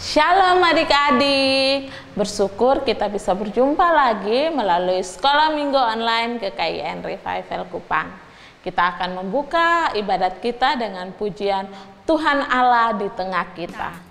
Shalom adik-adik, bersyukur kita bisa berjumpa lagi melalui Sekolah Minggu Online GKIN Revival Kupang. Kita akan membuka ibadat kita dengan pujian Tuhan Allah di tengah kita.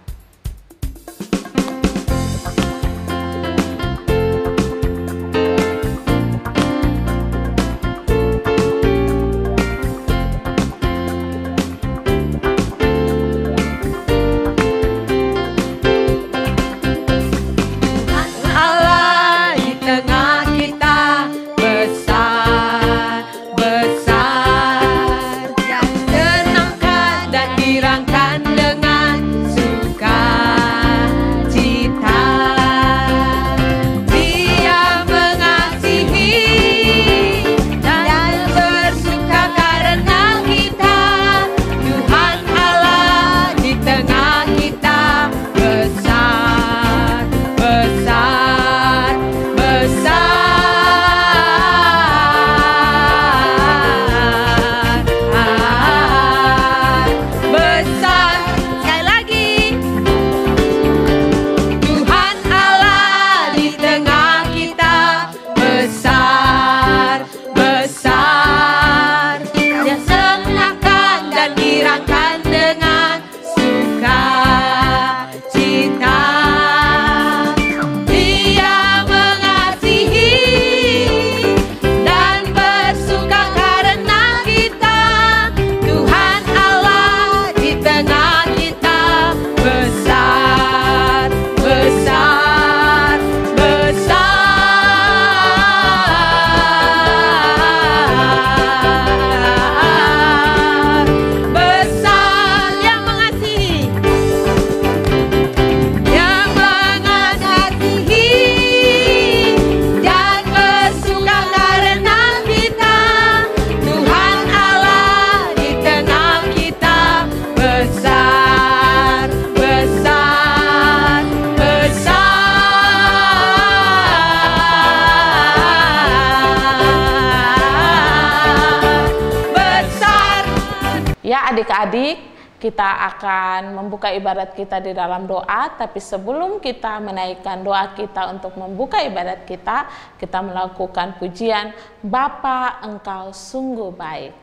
Ya adik-adik, kita akan membuka ibadat kita di dalam doa, tapi sebelum kita menaikkan doa kita untuk membuka ibadat kita melakukan pujian Bapa Engkau sungguh baik.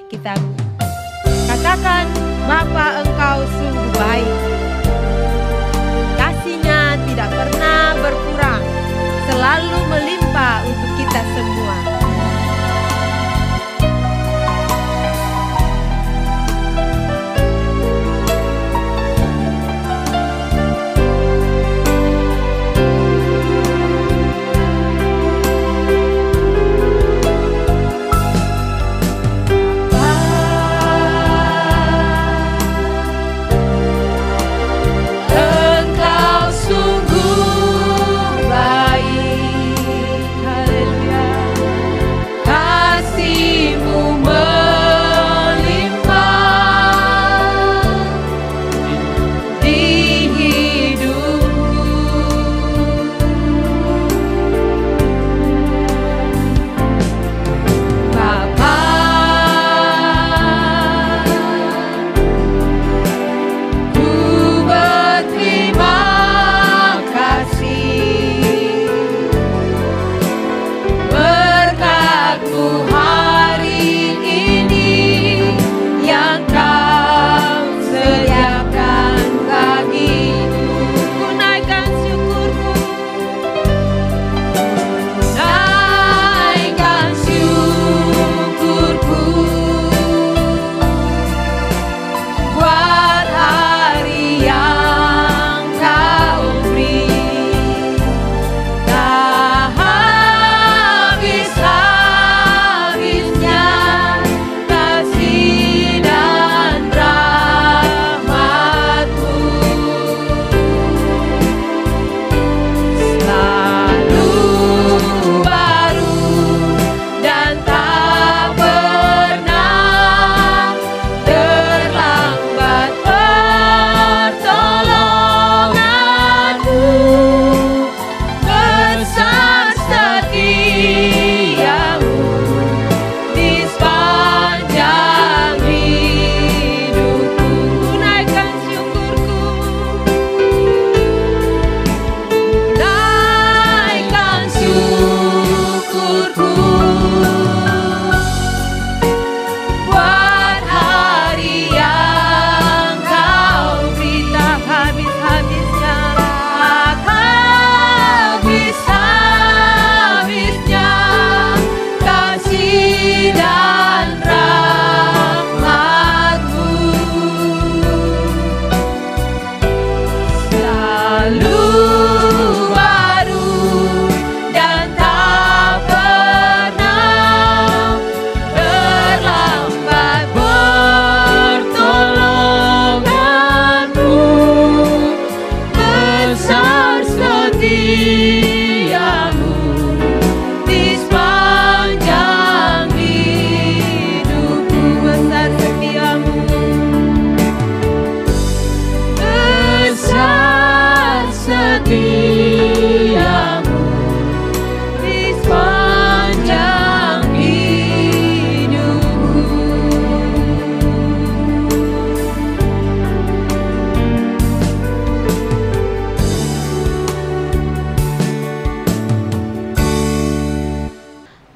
Kita katakan, Bapa Engkau sungguh baik. Kasih-Nya tidak pernah berkurang, selalu melimpah untuk kita semua. Engkau sungguh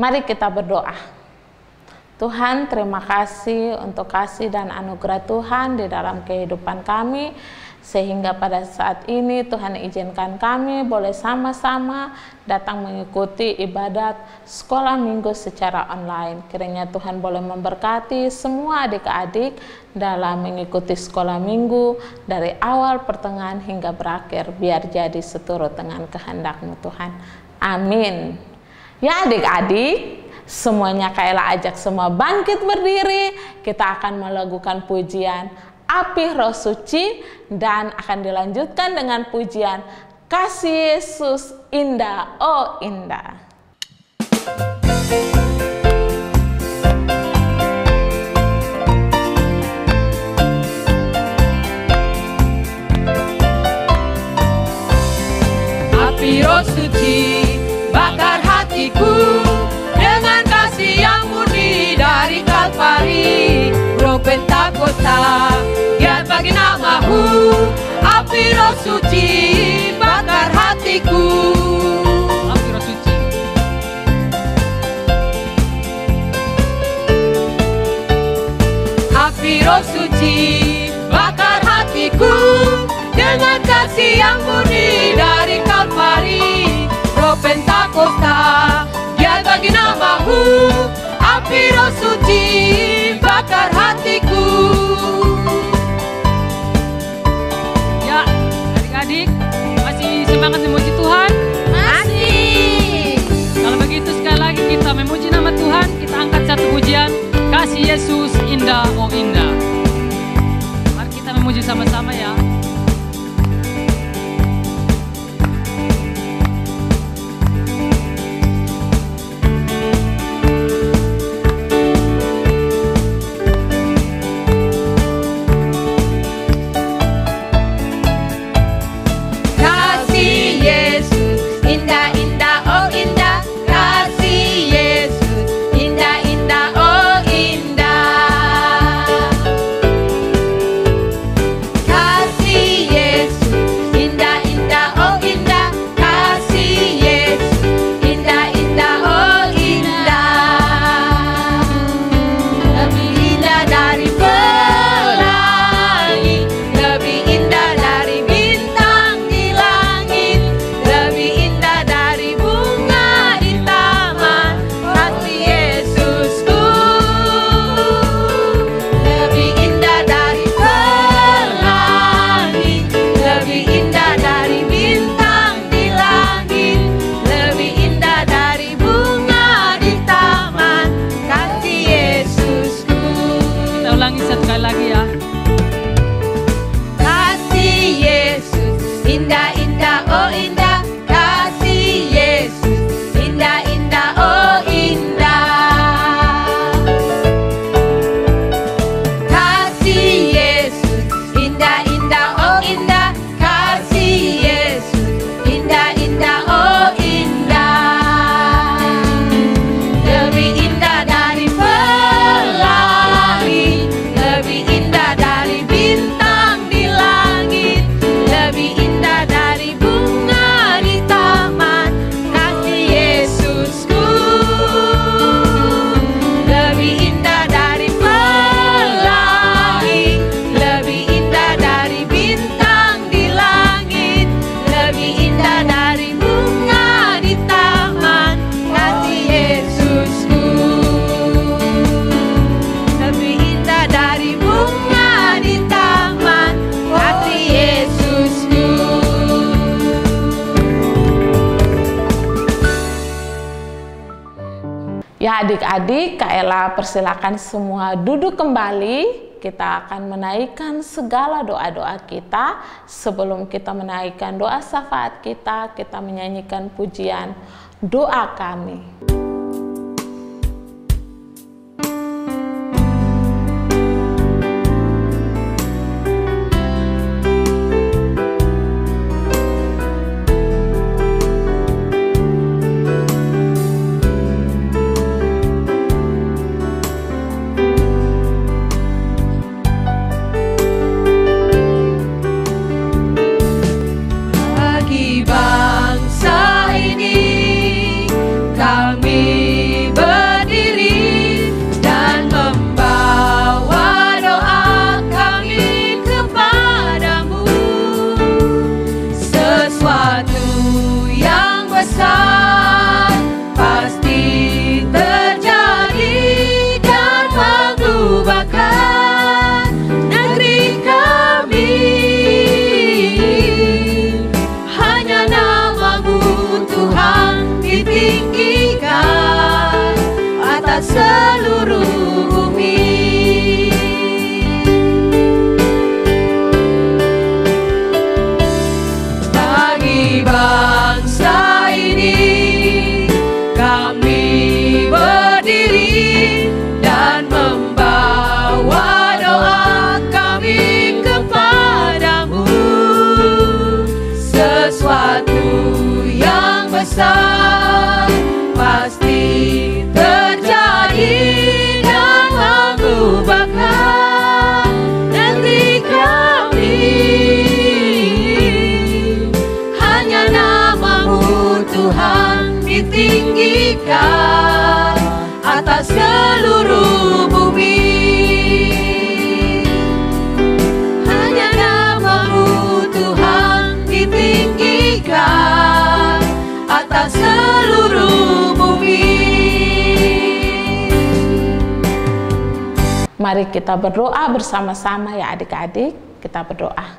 Mari kita berdoa. Tuhan, terima kasih untuk kasih dan anugerah Tuhan di dalam kehidupan kami, sehingga pada saat ini Tuhan izinkan kami boleh sama-sama datang mengikuti ibadat sekolah minggu secara online. Kiranya Tuhan boleh memberkati semua adik-adik dalam mengikuti sekolah minggu dari awal, pertengahan hingga berakhir, biar jadi seturut dengan kehendak-Mu Tuhan. Amin. Ya adik-adik, semuanya Kaela ajak semua bangkit berdiri. Kita akan melakukan pujian Api Roh Suci dan akan dilanjutkan dengan pujian Kasih Yesus Indah, oh Indah. Api Roh Suci bakar hatiku dengan kasih yang murni dari Kalvari. Roh Pentakosta giat bagi nama-Mu. Api Roh Suci bakar hatiku. Api Roh Suci. Api Roh Suci bakar hatiku dengan kasih yang murni dari Kalvari. Roh Pentakosta giat bagi nama-Mu. Api Roh Suci bakar hatiku. Ya, adik-adik masih semangat memuji Tuhan? Masih. Kalau begitu sekali lagi kita memuji nama Tuhan. Kita angkat satu pujian, Kasih Yesus Indah, oh Indah. Mari kita memuji sama-sama ya. Ya adik-adik, Kaela persilakan semua duduk kembali. Kita akan menaikkan segala doa-doa kita. Sebelum kita menaikkan doa syafaat kita menyanyikan pujian doa kami. Bagi bangsa ini kami besar pasti terjadi dan mengubahkan negeri kami. Hanya nama-Mu Tuhan ditinggikan atas seluruh bumi. Hanya nama-Mu Tuhan ditinggikan atas seluruh bumi. Mari kita berdoa bersama-sama ya adik-adik. Kita berdoa.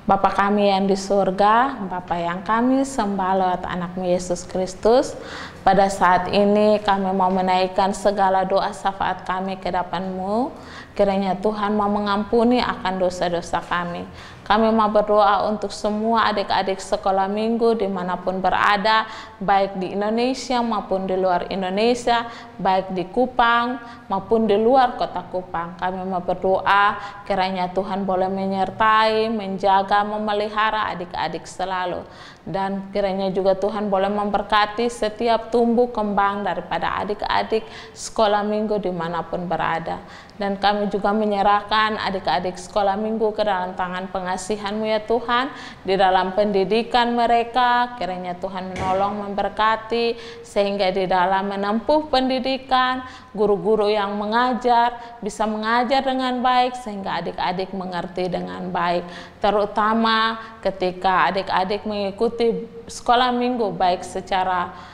Bapa kami yang di surga, Bapa yang kami sembah lewat anak-Mu Yesus Kristus, pada saat ini kami mau menaikkan segala doa syafaat kami ke hadapan-Mu. Kiranya Tuhan mau mengampuni akan dosa-dosa kami. Kami mau berdoa untuk semua adik-adik sekolah minggu dimanapun berada, baik di Indonesia maupun di luar Indonesia, baik di Kupang maupun di luar kota Kupang. Kami mau berdoa kiranya Tuhan boleh menyertai, menjaga, memelihara adik-adik selalu. Dan kiranya juga Tuhan boleh memberkati setiap tumbuh kembang daripada adik-adik sekolah minggu dimanapun berada. Dan kami juga menyerahkan adik-adik sekolah minggu ke dalam tangan pengasihan-Mu ya Tuhan, di dalam pendidikan mereka. Kiranya Tuhan menolong, memberkati, sehingga di dalam menempuh pendidikan, guru-guru yang mengajar bisa mengajar dengan baik, sehingga adik-adik mengerti dengan baik. Terutama ketika adik-adik mengikuti sekolah minggu, baik secara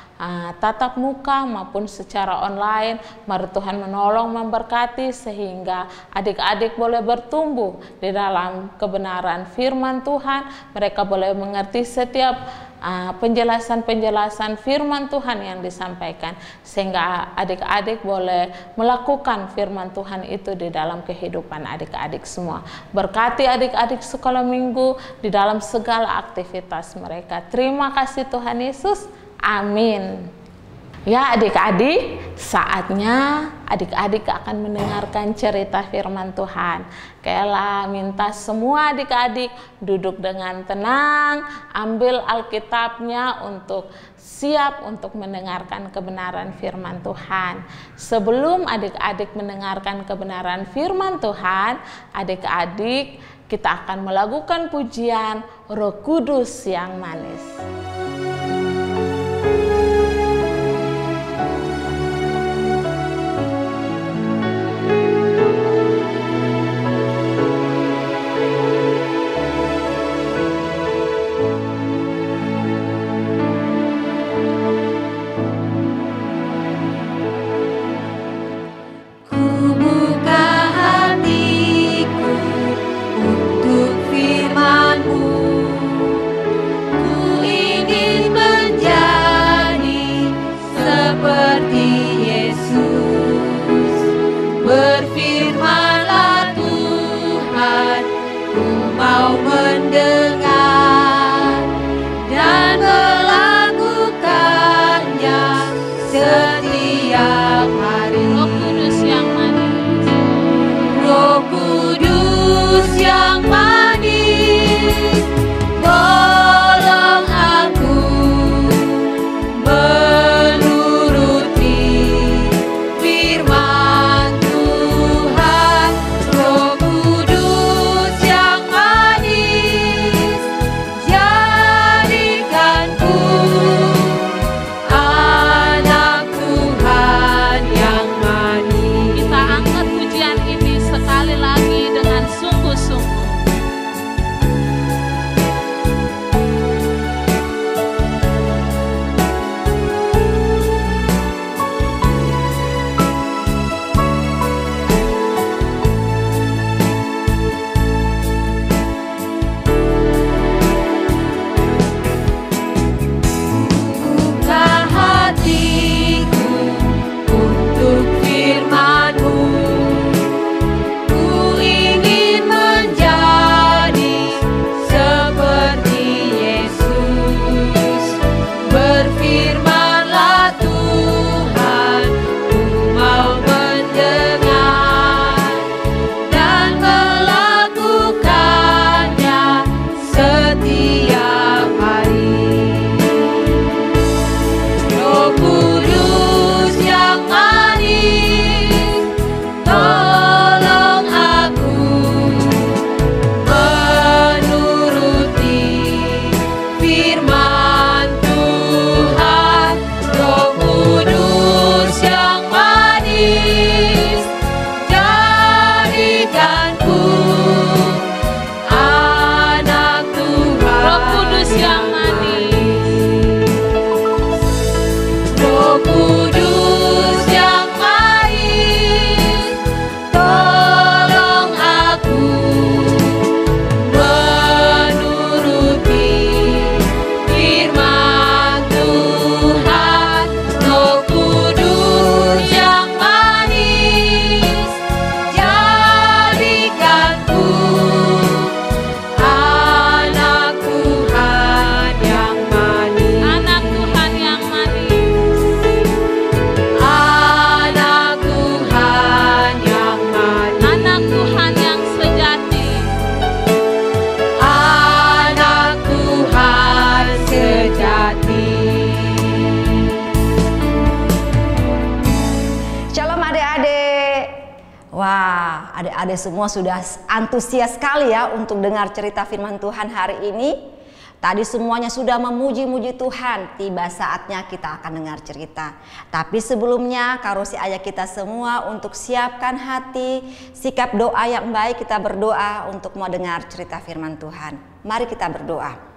tatap muka maupun secara online. Mari Tuhan menolong, memberkati, sehingga adik-adik boleh bertumbuh di dalam kebenaran firman Tuhan. Mereka boleh mengerti setiap penjelasan-penjelasan firman Tuhan yang disampaikan, sehingga adik-adik boleh melakukan firman Tuhan itu di dalam kehidupan adik-adik semua. Berkati adik-adik sekolah minggu di dalam segala aktivitas mereka. Terima kasih Tuhan Yesus. Amin. Ya adik-adik, saatnya adik-adik akan mendengarkan cerita firman Tuhan. Kela minta semua adik-adik duduk dengan tenang, ambil Alkitabnya untuk siap untuk mendengarkan kebenaran firman Tuhan. Sebelum adik-adik mendengarkan kebenaran firman Tuhan, adik-adik kita akan melakukan pujian Roh Kudus yang manis. Ku ingin adik-adik semua sudah antusias sekali ya untuk dengar cerita firman Tuhan hari ini. Tadi semuanya sudah memuji-muji Tuhan, tiba saatnya kita akan dengar cerita. Tapi sebelumnya Karusi ajak kita semua untuk siapkan hati, sikap doa yang baik, kita berdoa untuk mau dengar cerita firman Tuhan. Mari kita berdoa.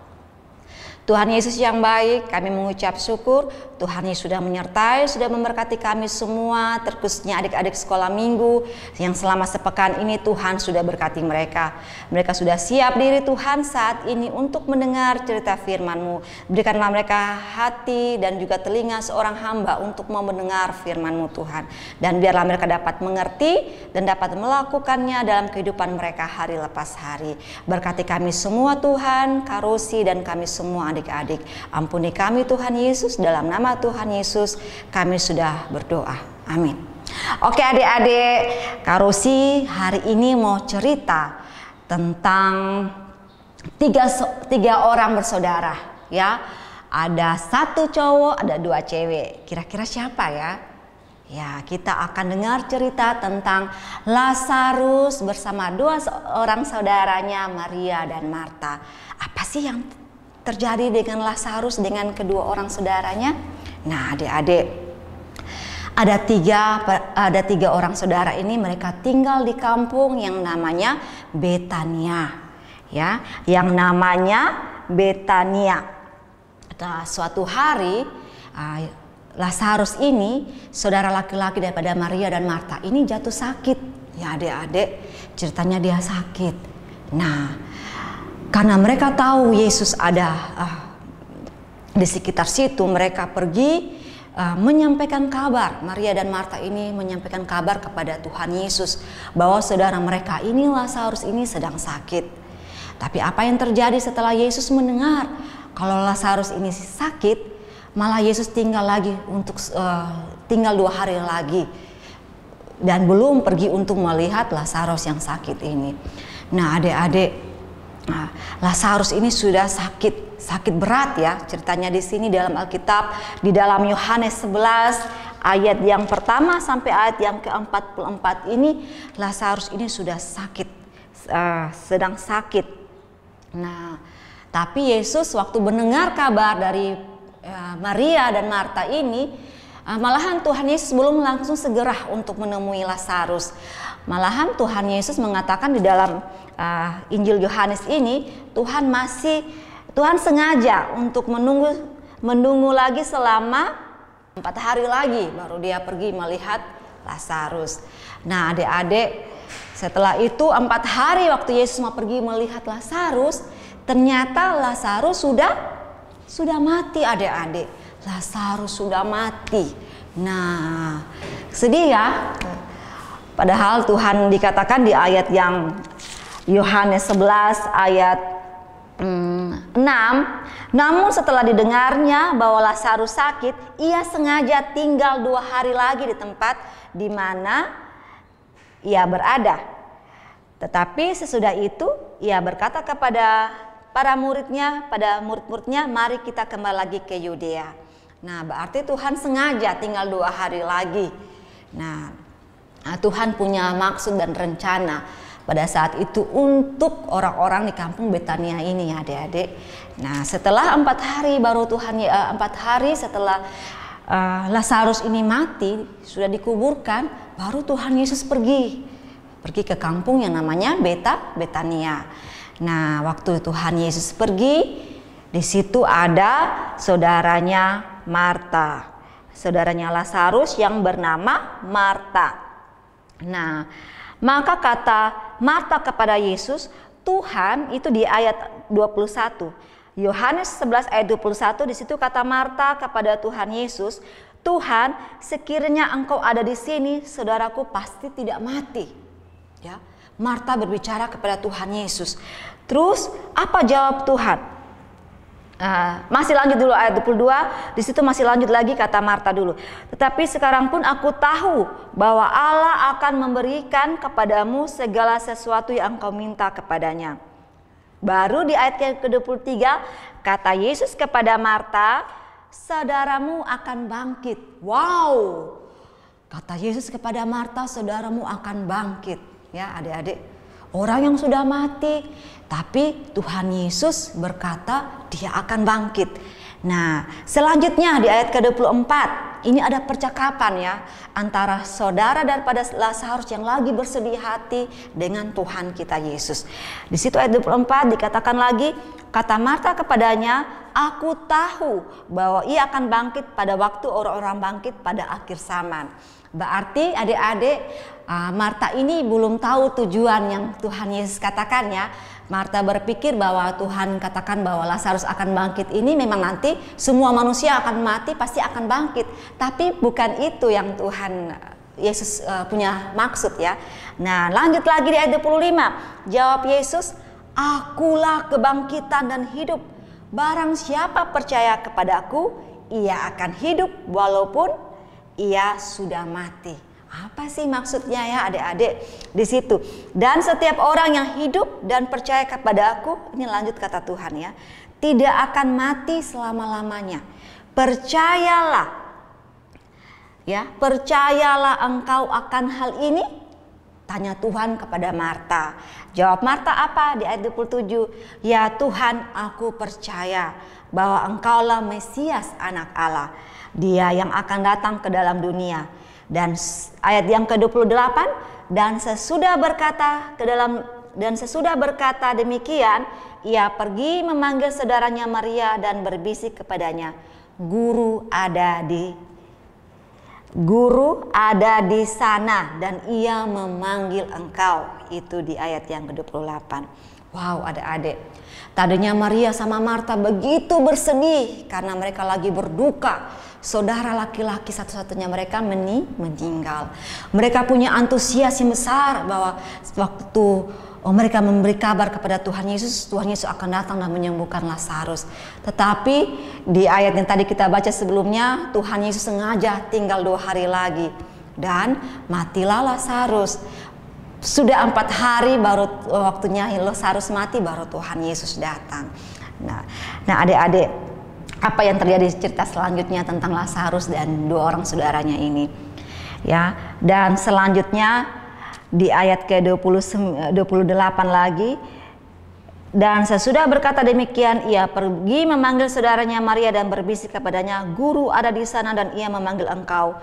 Tuhan Yesus yang baik, kami mengucap syukur Tuhan Yesus sudah menyertai, sudah memberkati kami semua, terkhususnya adik-adik sekolah minggu yang selama sepekan ini Tuhan sudah berkati mereka. Mereka sudah siap diri Tuhan saat ini untuk mendengar cerita firman-Mu. Berikanlah mereka hati dan juga telinga seorang hamba untuk mau mendengar firman-Mu Tuhan. Dan biarlah mereka dapat mengerti dan dapat melakukannya dalam kehidupan mereka hari lepas hari. Berkati kami semua Tuhan, Karusi dan kami semua adik-adik. Ampuni kami Tuhan Yesus, dalam nama Tuhan Yesus kami sudah berdoa. Amin. Oke adik-adik, Karusi hari ini mau cerita tentang tiga orang bersaudara ya. Ada satu cowok, ada dua cewek. Kira-kira siapa ya? Ya, kita akan dengar cerita tentang Lazarus bersama dua orang saudaranya, Maria dan Marta. Apa sih yang terjadi dengan Lazarus dengan kedua orang saudaranya? Nah, adik-adik, ada tiga orang saudara ini, mereka tinggal di kampung yang namanya Betania, ya, yang namanya Betania. Nah, suatu hari Lazarus ini, saudara laki-laki daripada Maria dan Marta ini jatuh sakit, ya adik-adik, ceritanya dia sakit. Nah, karena mereka tahu Yesus ada di sekitar situ, mereka pergi menyampaikan kabar. Maria dan Marta ini menyampaikan kabar kepada Tuhan Yesus bahwa saudara mereka ini, Lazarus ini sedang sakit. Tapi apa yang terjadi setelah Yesus mendengar kalau Lazarus ini sakit, malah Yesus tinggal 2 hari lagi dan belum pergi untuk melihat Lazarus yang sakit ini. Nah, adik-adik, Lazarus ini sudah sakit berat ya. Ceritanya di sini dalam Alkitab, di dalam Yohanes 11 ayat yang pertama sampai ayat yang ke-44 ini, Lazarus ini sudah sedang sakit. Nah, tapi Yesus waktu mendengar kabar dari Maria dan Marta ini, malahan Tuhan Yesus belum langsung segera untuk menemui Lazarus. Malahan Tuhan Yesus mengatakan di dalam Injil Yohanes ini, Tuhan sengaja untuk menunggu lagi selama 4 hari lagi baru dia pergi melihat Lazarus. Nah, adik-adik, setelah itu 4 hari waktu Yesus mau pergi melihat Lazarus, ternyata Lazarus sudah mati adik-adik. Lazarus sudah mati. Nah, sedih ya. Padahal Tuhan dikatakan di ayat yang Yohanes 11 ayat 6, namun setelah didengarnya bahwa Lazarus sakit, ia sengaja tinggal 2 hari lagi di tempat di mana ia berada. Tetapi sesudah itu ia berkata kepada para murid-muridnya, mari kita kembali lagi ke Yudea. Nah, berarti Tuhan sengaja tinggal 2 hari lagi. Nah, Tuhan punya maksud dan rencana pada saat itu untuk orang-orang di kampung Betania ini ya adik-adik. Nah, setelah 4 hari baru 4 hari setelah Lazarus ini mati, sudah dikuburkan, baru Tuhan Yesus pergi ke kampung yang namanya Betania. Nah, waktu Tuhan Yesus pergi, di situ ada saudaranya Marta, saudaranya Lazarus yang bernama Marta. Nah, maka kata Marta kepada Yesus, Tuhan, itu di ayat 21. Yohanes 11 ayat 21, di situ kata Marta kepada Tuhan Yesus, Tuhan, sekiranya Engkau ada di sini, saudaraku pasti tidak mati. Ya, Marta berbicara kepada Tuhan Yesus. Terus apa jawab Tuhan? Masih lanjut dulu ayat 22, di situ masih lanjut lagi kata Marta dulu. Tetapi sekarang pun aku tahu bahwa Allah akan memberikan kepadamu segala sesuatu yang engkau minta kepadanya. Baru di ayat yang ke-23 kata Yesus kepada Marta, saudaramu akan bangkit. Wow, kata Yesus kepada Marta, saudaramu akan bangkit. ya adik-adik. Orang yang sudah mati, tapi Tuhan Yesus berkata dia akan bangkit. Nah, selanjutnya di ayat ke-24, ini ada percakapan ya antara saudara daripada Lazarus yang lagi bersedih hati dengan Tuhan kita Yesus. Di situ ayat 24 dikatakan lagi, kata Marta kepadanya, aku tahu bahwa ia akan bangkit pada waktu orang-orang bangkit pada akhir zaman. Berarti adik-adik, Marta ini belum tahu tujuan yang Tuhan Yesus katakan ya. Marta berpikir bahwa Tuhan katakan bahwa Lazarus akan bangkit ini memang nanti semua manusia akan mati pasti akan bangkit. Tapi bukan itu yang Tuhan Yesus punya maksud ya. Nah, lanjut lagi di ayat 25. Jawab Yesus, akulah kebangkitan dan hidup. Barang siapa percaya kepadaku, ia akan hidup walaupun ia sudah mati. Apa sih maksudnya ya adik-adik di situ? Dan setiap orang yang hidup dan percaya kepada aku, ini lanjut kata Tuhan ya, tidak akan mati selama-lamanya. Percayalah, ya, percayalah engkau akan hal ini? Tanya Tuhan kepada Marta. Jawab Marta apa? Di ayat 27, ya Tuhan, aku percaya bahwa engkaulah Mesias anak Allah, dia yang akan datang ke dalam dunia. Dan ayat yang ke-28, dan sesudah berkata demikian, ia pergi memanggil saudaranya Maria dan berbisik kepadanya, Guru ada di sana dan ia memanggil engkau. Itu di ayat yang ke-28. Wow, adik-adik, tadinya Maria sama Marta begitu bersedih karena mereka lagi berduka. Saudara laki-laki satu-satunya mereka meninggal. Mereka punya antusias yang besar bahwa waktu mereka memberi kabar kepada Tuhan Yesus akan datang dan menyembuhkan Lazarus. Tetapi di ayat yang tadi kita baca sebelumnya, Tuhan Yesus sengaja tinggal 2 hari lagi dan matilah Lazarus. Sudah 4 hari baru waktunya Lazarus mati, baru Tuhan Yesus datang. Nah adik-adik, apa yang terjadi cerita selanjutnya tentang Lazarus dan 2 orang saudaranya ini ya. Dan selanjutnya di ayat ke-28 lagi, dan sesudah berkata demikian ia pergi memanggil saudaranya Maria dan berbisik kepadanya, Guru ada di sana dan ia memanggil engkau.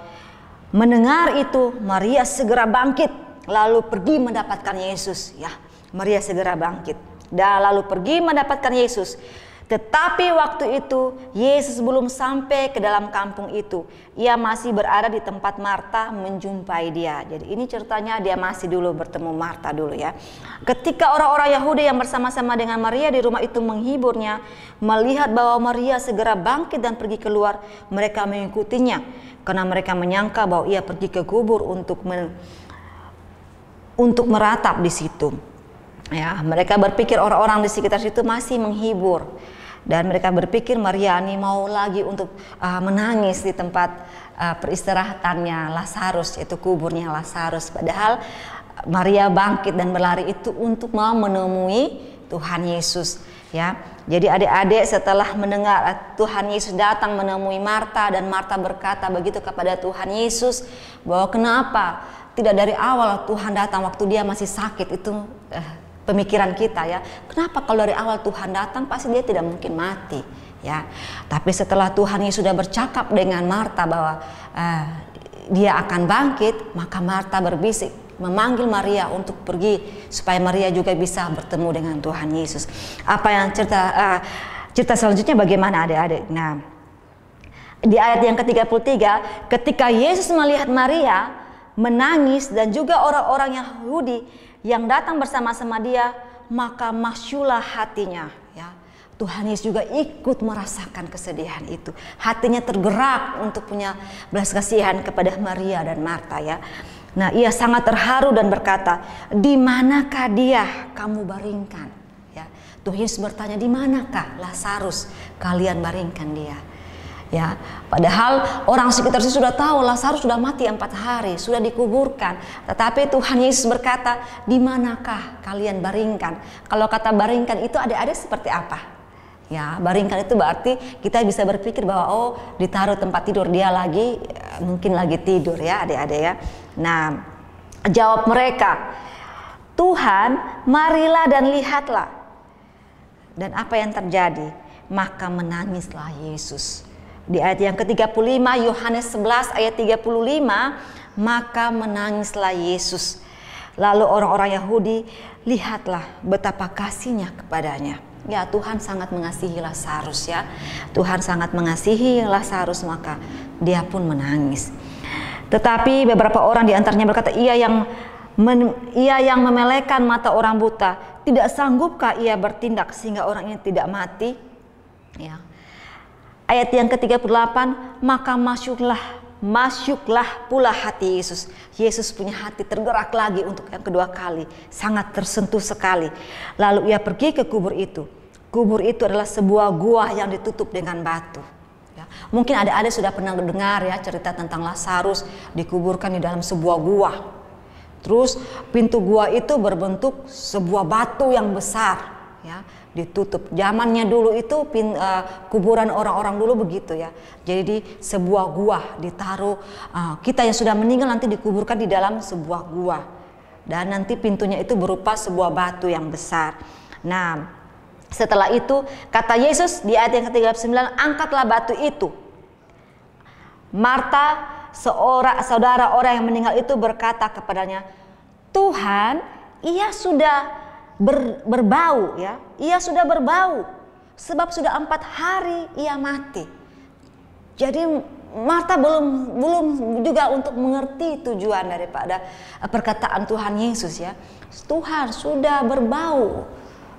Mendengar itu Maria segera bangkit lalu pergi mendapatkan Yesus ya. Maria segera bangkit dan lalu pergi mendapatkan Yesus. Tetapi waktu itu Yesus belum sampai ke dalam kampung itu. Ia masih berada di tempat Marta menjumpai dia. Jadi ini ceritanya dia masih dulu bertemu Marta dulu ya. Ketika orang-orang Yahudi yang bersama-sama dengan Maria di rumah itu menghiburnya, melihat bahwa Maria segera bangkit dan pergi keluar, mereka mengikutinya. Karena mereka menyangka bahwa ia pergi ke kubur untuk meratap di situ. Ya, mereka berpikir orang-orang di sekitar situ masih menghibur. Dan mereka berpikir Maria ini mau lagi untuk menangis di tempat peristirahatannya Lazarus, yaitu kuburnya Lazarus. Padahal Maria bangkit dan berlari itu untuk mau menemui Tuhan Yesus ya. Jadi adik-adik, setelah mendengar Tuhan Yesus datang menemui Marta, dan Marta berkata begitu kepada Tuhan Yesus bahwa kenapa tidak dari awal Tuhan datang waktu dia masih sakit. Itu pemikiran kita ya, kenapa kalau dari awal Tuhan datang pasti dia tidak mungkin mati ya. Tapi setelah Tuhan Yesus sudah bercakap dengan Marta bahwa dia akan bangkit, maka Marta berbisik memanggil Maria untuk pergi supaya Maria juga bisa bertemu dengan Tuhan Yesus. Apa yang cerita selanjutnya bagaimana adik-adik? Nah, di ayat yang ke-33, ketika Yesus melihat Maria menangis dan juga orang-orang Yahudi yang datang bersama-sama dia, maka masyulah hatinya ya. Tuhan Yesus juga ikut merasakan kesedihan itu. Hatinya tergerak untuk punya belas kasihan kepada Maria dan Marta ya. Nah, ia sangat terharu dan berkata, "Di manakah dia kamu baringkan?" Ya. Tuhan Yesus bertanya, "Di manakah Lazarus kalian baringkan dia?" Ya, padahal orang sekitar situ sudah tahu Lazarus sudah mati 4 hari, sudah dikuburkan. Tetapi Tuhan Yesus berkata, "Di manakah kalian baringkan?" Kalau kata baringkan itu adik-adik seperti apa? Ya, baringkan itu berarti kita bisa berpikir bahwa ditaruh tempat tidur, dia lagi mungkin lagi tidur ya adik-adik ya. Nah, jawab mereka, Tuhan, marilah dan lihatlah. Dan apa yang terjadi? Maka menangislah Yesus. Di ayat yang ke-35, Yohanes 11 ayat 35, maka menangislah Yesus. Lalu orang-orang Yahudi, lihatlah betapa kasihnya kepadanya. Ya, Tuhan sangat mengasihi Lazarus ya. Tuhan sangat mengasihi Lazarus, maka dia pun menangis. Tetapi beberapa orang di antaranya berkata, ia yang memelekan mata orang buta, tidak sanggupkah ia bertindak sehingga orang ini tidak mati? Ya. Ayat yang ke-38, maka masyuklah pula hati Yesus. Yesus punya hati tergerak lagi untuk yang kedua kali, sangat tersentuh sekali. Lalu ia pergi ke kubur itu. Kubur itu adalah sebuah gua yang ditutup dengan batu. Ya. Mungkin adik-adik sudah pernah dengar ya cerita tentang Lazarus dikuburkan di dalam sebuah gua. Terus pintu gua itu berbentuk sebuah batu yang besar, ya, ditutup. Zamannya dulu itu kuburan orang-orang dulu begitu ya. Jadi di sebuah gua ditaruh, kita yang sudah meninggal nanti dikuburkan di dalam sebuah gua. Dan nanti pintunya itu berupa sebuah batu yang besar. Nah, setelah itu kata Yesus di ayat yang ke-39, angkatlah batu itu. Marta, saudara orang yang meninggal itu berkata kepadanya, Tuhan, ia sudah berbau ya, ia sudah berbau sebab sudah 4 hari ia mati. Jadi Marta belum juga untuk mengerti tujuan daripada perkataan Tuhan Yesus ya. Tuhan sudah berbau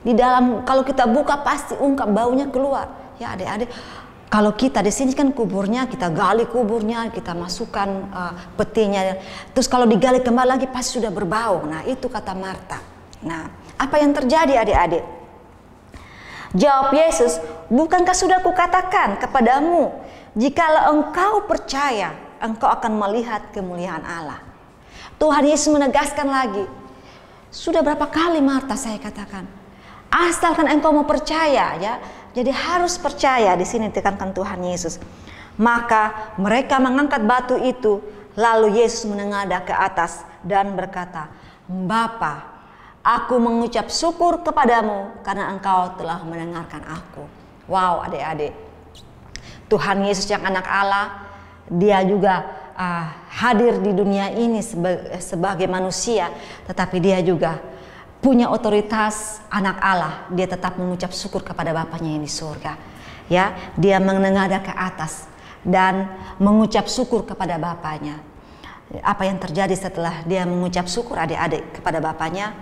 di dalam, kalau kita buka pasti ungkap baunya keluar ya adik-adik. Kalau kita di sini kan kuburnya, kita gali kuburnya, kita masukkan petinya, terus kalau digali kembali lagi pasti sudah berbau. Nah itu kata Marta. Nah, apa yang terjadi adik-adik? Jawab Yesus, bukankah sudah kukatakan kepadamu, jikalau engkau percaya, engkau akan melihat kemuliaan Allah. Tuhan Yesus menegaskan lagi, sudah berapa kali Marta saya katakan, asalkan engkau mau percaya ya. Jadi harus percaya, di sini ditekankan Tuhan Yesus. Maka mereka mengangkat batu itu, lalu Yesus menengadah ke atas dan berkata, Bapa, aku mengucap syukur kepadamu karena engkau telah mendengarkan aku. Wow adik-adik, Tuhan Yesus yang anak Allah, dia juga hadir di dunia ini sebagai manusia, tetapi dia juga punya otoritas anak Allah. Dia tetap mengucap syukur kepada Bapaknya yang di surga. Ya, dia menengadah ke atas dan mengucap syukur kepada Bapaknya. Apa yang terjadi setelah dia mengucap syukur adik-adik kepada Bapaknya?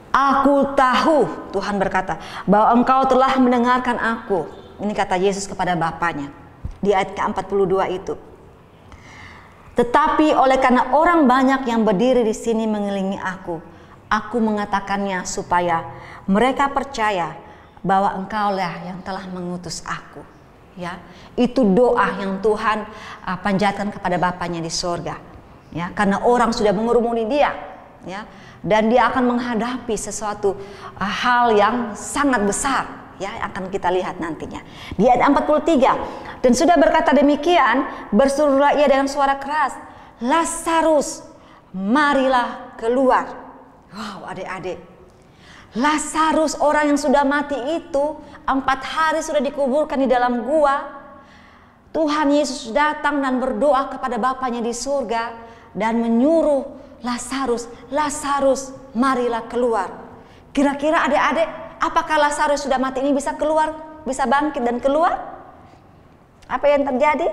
Aku tahu, Tuhan berkata, bahwa engkau telah mendengarkan aku. Ini kata Yesus kepada Bapaknya di ayat ke-42 itu. Tetapi oleh karena orang banyak yang berdiri di sini mengelilingi aku mengatakannya supaya mereka percaya bahwa engkaulah yang telah mengutus aku. Ya, itu doa yang Tuhan panjatkan kepada Bapaknya di surga. Ya, karena orang sudah mengurumuni dia. Ya, dan dia akan menghadapi sesuatu hal yang sangat besar. Ya, akan kita lihat nantinya. Di ayat 43, dan sudah berkata demikian, berserulah ia dengan suara keras, Lazarus, marilah keluar. Wow adik-adik, Lazarus orang yang sudah mati itu 4 hari sudah dikuburkan di dalam gua. Tuhan Yesus datang dan berdoa kepada Bapaknya di surga dan menyuruh Lazarus, marilah keluar. Kira-kira adik-adik, apakah Lazarus sudah mati ini bisa keluar, bisa bangkit dan keluar? Apa yang terjadi?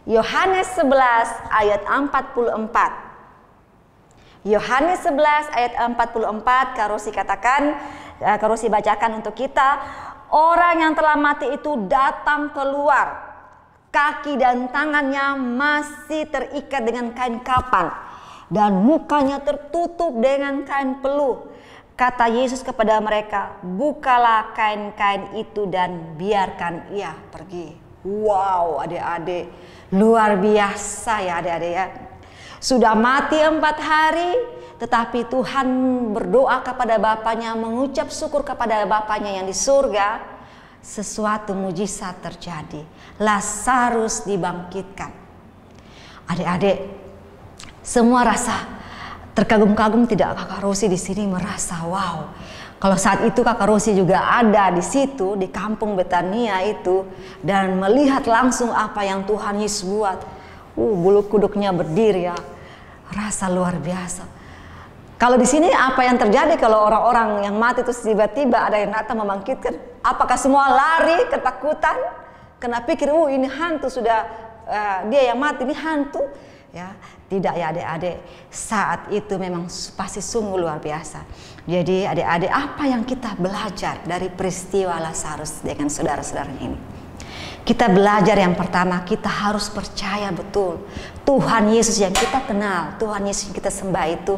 Yohanes 11 ayat 44. Yohanes 11 ayat 44, Karosi katakan, Karosi bacakan untuk kita. Orang yang telah mati itu datang keluar, kaki dan tangannya masih terikat dengan kain kapan dan mukanya tertutup dengan kain peluh. Kata Yesus kepada mereka, bukalah kain-kain itu dan biarkan ia pergi. Wow adik-adik, luar biasa ya adik-adik ya. Sudah mati 4 hari, tetapi Tuhan berdoa kepada Bapaknya, mengucap syukur kepada Bapaknya yang di surga. Sesuatu mujizat terjadi. Lazarus dibangkitkan. Adik-adik, semua rasa Terkagum-kagum tidak Kakak Rosi di sini merasa wow. Kalau saat itu Kakak Rosi juga ada di situ di kampung Betania itu dan melihat langsung apa yang Tuhan Yesus buat. Bulu kuduknya berdiri ya. Rasa luar biasa. Kalau di sini apa yang terjadi kalau orang-orang yang mati itu tiba-tiba ada yang datang membangkitkan? Apakah semua lari ketakutan? Kena pikir ini hantu sudah dia yang mati ini hantu? Ya, tidak ya adik-adik. Saat itu memang pasti sungguh luar biasa. Jadi adik-adik, apa yang kita belajar dari peristiwa Lazarus dengan saudara-saudaranya ini? Kita belajar yang pertama, kita harus percaya betul Tuhan Yesus yang kita kenal, Tuhan Yesus yang kita sembah itu,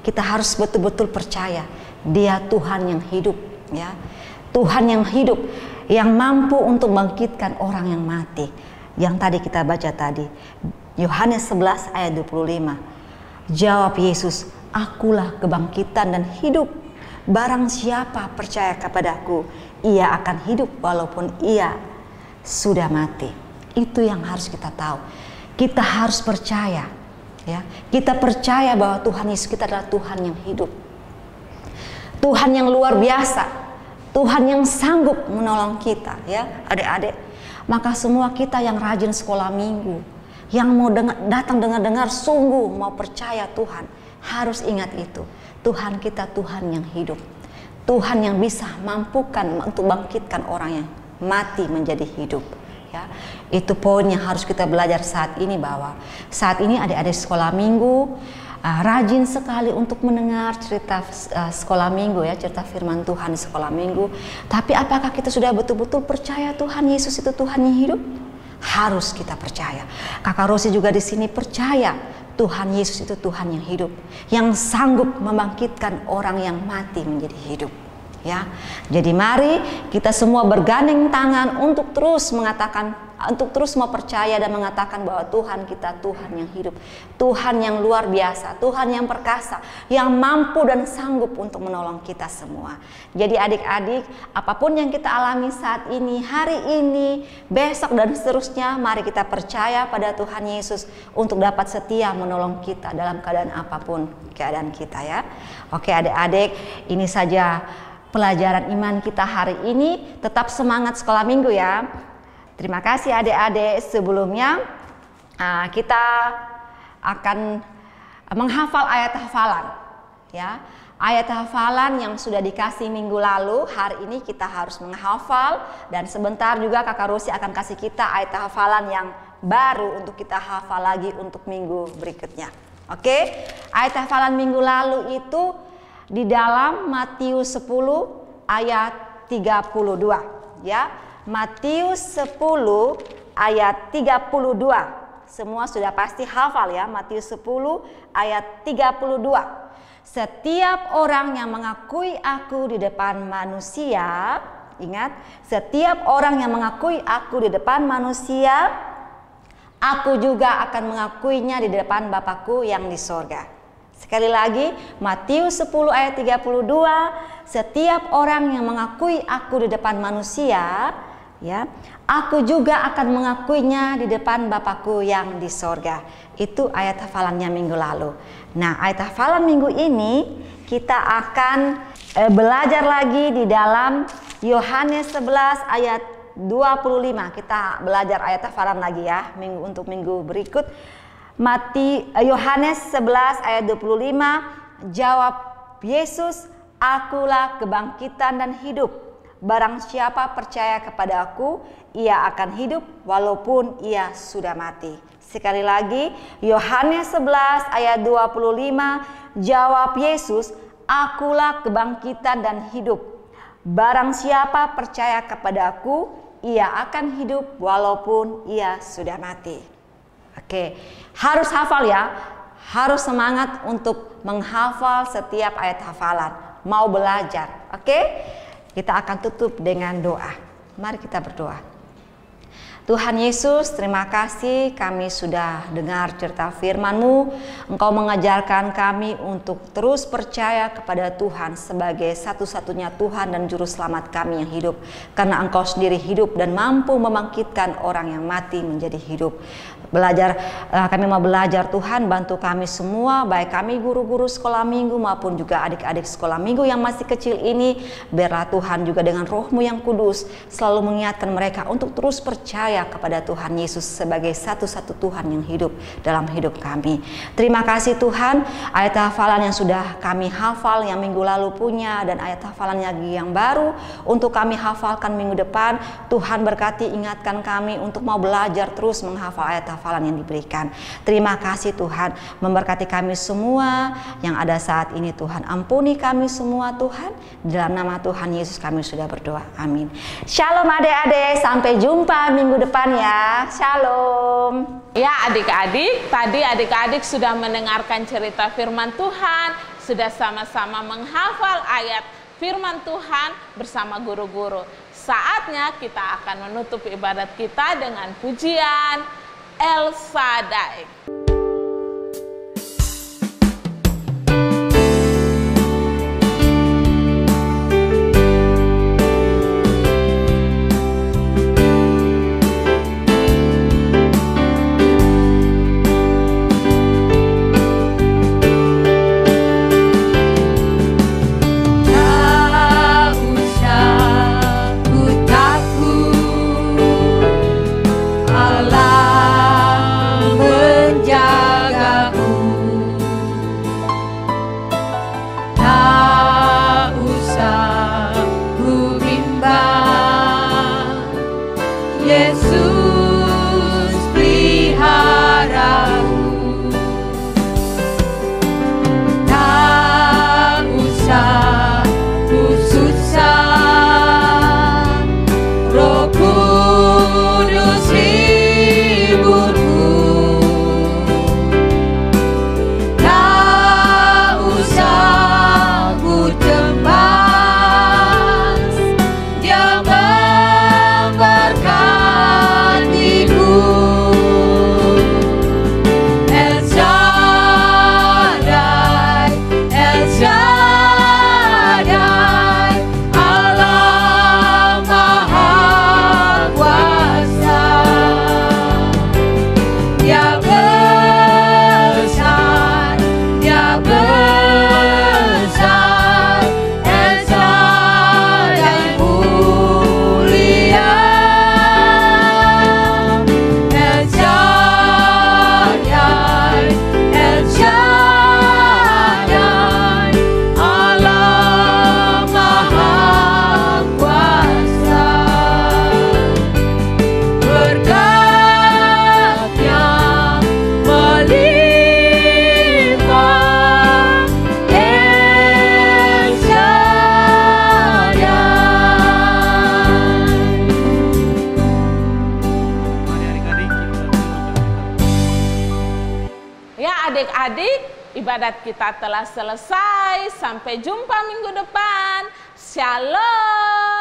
kita harus betul-betul percaya Dia Tuhan yang hidup, ya. Tuhan yang hidup, yang mampu untuk membangkitkan orang yang mati. Yang tadi kita baca tadi, Yohanes 11 ayat 25. Jawab Yesus, akulah kebangkitan dan hidup. Barang siapa percaya kepadaku, ia akan hidup walaupun ia sudah mati. Itu yang harus kita tahu. Kita harus percaya, ya. Kita percaya bahwa Tuhan Yesus kita adalah Tuhan yang hidup. Tuhan yang luar biasa. Tuhan yang sanggup menolong kita, ya, adik-adik. Maka semua kita yang rajin sekolah minggu, yang mau datang dengar-dengar sungguh mau percaya Tuhan, harus ingat itu. Tuhan kita Tuhan yang hidup. Tuhan yang bisa mampukan untuk bangkitkan orang yang mati menjadi hidup. Ya, itu poin yang harus kita belajar saat ini, bahwa saat ini adik-adik sekolah minggu rajin sekali untuk mendengar cerita sekolah minggu, ya, cerita firman Tuhan di sekolah minggu. Tapi apakah kita sudah betul-betul percaya Tuhan Yesus itu Tuhan yang hidup? Harus kita percaya. Kakak Rosi juga di sini percaya Tuhan Yesus itu Tuhan yang hidup, yang sanggup membangkitkan orang yang mati menjadi hidup. Ya, jadi mari kita semua bergandeng tangan untuk terus mengatakan, untuk terus mau percaya dan mengatakan bahwa Tuhan kita Tuhan yang hidup, Tuhan yang luar biasa, Tuhan yang perkasa, yang mampu dan sanggup untuk menolong kita semua. Jadi adik-adik, apapun yang kita alami saat ini, hari ini, besok dan seterusnya, mari kita percaya pada Tuhan Yesus untuk dapat setia menolong kita dalam keadaan apapun keadaan kita, ya. Oke adik-adik, ini saja pelajaran iman kita hari ini. Tetap semangat sekolah minggu, ya. Terima kasih adik-adik. Sebelumnya kita akan menghafal ayat hafalan, ya. Ayat hafalan yang sudah dikasih minggu lalu, hari ini kita harus menghafal. Dan sebentar juga Kakak Rosi akan kasih kita ayat hafalan yang baru untuk kita hafal lagi untuk minggu berikutnya. Oke, ayat hafalan minggu lalu itu di dalam Matius 10 ayat 32, ya. Matius 10 ayat 32. Semua sudah pasti hafal, ya. Matius 10 ayat 32. Setiap orang yang mengakui aku di depan manusia, ingat, setiap orang yang mengakui aku di depan manusia, aku juga akan mengakuinya di depan Bapakku yang di sorga. Sekali lagi, Matius 10 ayat 32, setiap orang yang mengakui aku di depan manusia, ya, aku juga akan mengakuinya di depan Bapakku yang di sorga. Itu ayat hafalannya minggu lalu. Nah, ayat hafalan minggu ini kita akan belajar lagi di dalam Yohanes 11 ayat 25. Kita belajar ayat hafalan lagi, ya, untuk minggu berikut. Yohanes 11 ayat 25, jawab Yesus, akulah kebangkitan dan hidup. Barang siapa percaya kepada aku, ia akan hidup walaupun ia sudah mati. Sekali lagi, Yohanes 11 ayat 25, jawab Yesus, akulah kebangkitan dan hidup. Barang siapa percaya kepada aku, ia akan hidup walaupun ia sudah mati. Oke, harus hafal, ya. Harus semangat untuk menghafal setiap ayat hafalan. Mau belajar, oke? Kita akan tutup dengan doa. Mari kita berdoa. Tuhan Yesus, terima kasih kami sudah dengar cerita firman-Mu. Engkau mengajarkan kami untuk terus percaya kepada Tuhan sebagai satu-satunya Tuhan dan Juru Selamat kami yang hidup. Karena Engkau sendiri hidup dan mampu membangkitkan orang yang mati menjadi hidup. Kami mau belajar Tuhan, bantu kami semua, baik kami guru-guru sekolah minggu maupun juga adik-adik sekolah minggu yang masih kecil ini. Biarlah Tuhan juga dengan Roh-Mu yang kudus selalu mengingatkan mereka untuk terus percaya kepada Tuhan Yesus sebagai satu-satu Tuhan yang hidup dalam hidup kami. Terima kasih Tuhan, ayat hafalan yang sudah kami hafal yang minggu lalu punya dan ayat hafalan lagi yang baru untuk kami hafalkan minggu depan. Tuhan berkati, ingatkan kami untuk mau belajar terus menghafal ayat hafalan yang diberikan. Terima kasih Tuhan, memberkati kami semua yang ada saat ini Tuhan. Ampuni kami semua Tuhan, dalam nama Tuhan Yesus kami sudah berdoa, amin. Shalom adik-adik, sampai jumpa minggu depan ya. Shalom. Ya adik-adik, tadi adik-adik sudah mendengarkan cerita firman Tuhan, sudah sama-sama menghafal ayat firman Tuhan bersama guru-guru. Saatnya kita akan menutup ibadat kita dengan pujian El Shaddai. Adik-adik, ibadat kita telah selesai. Sampai jumpa minggu depan. Shalom.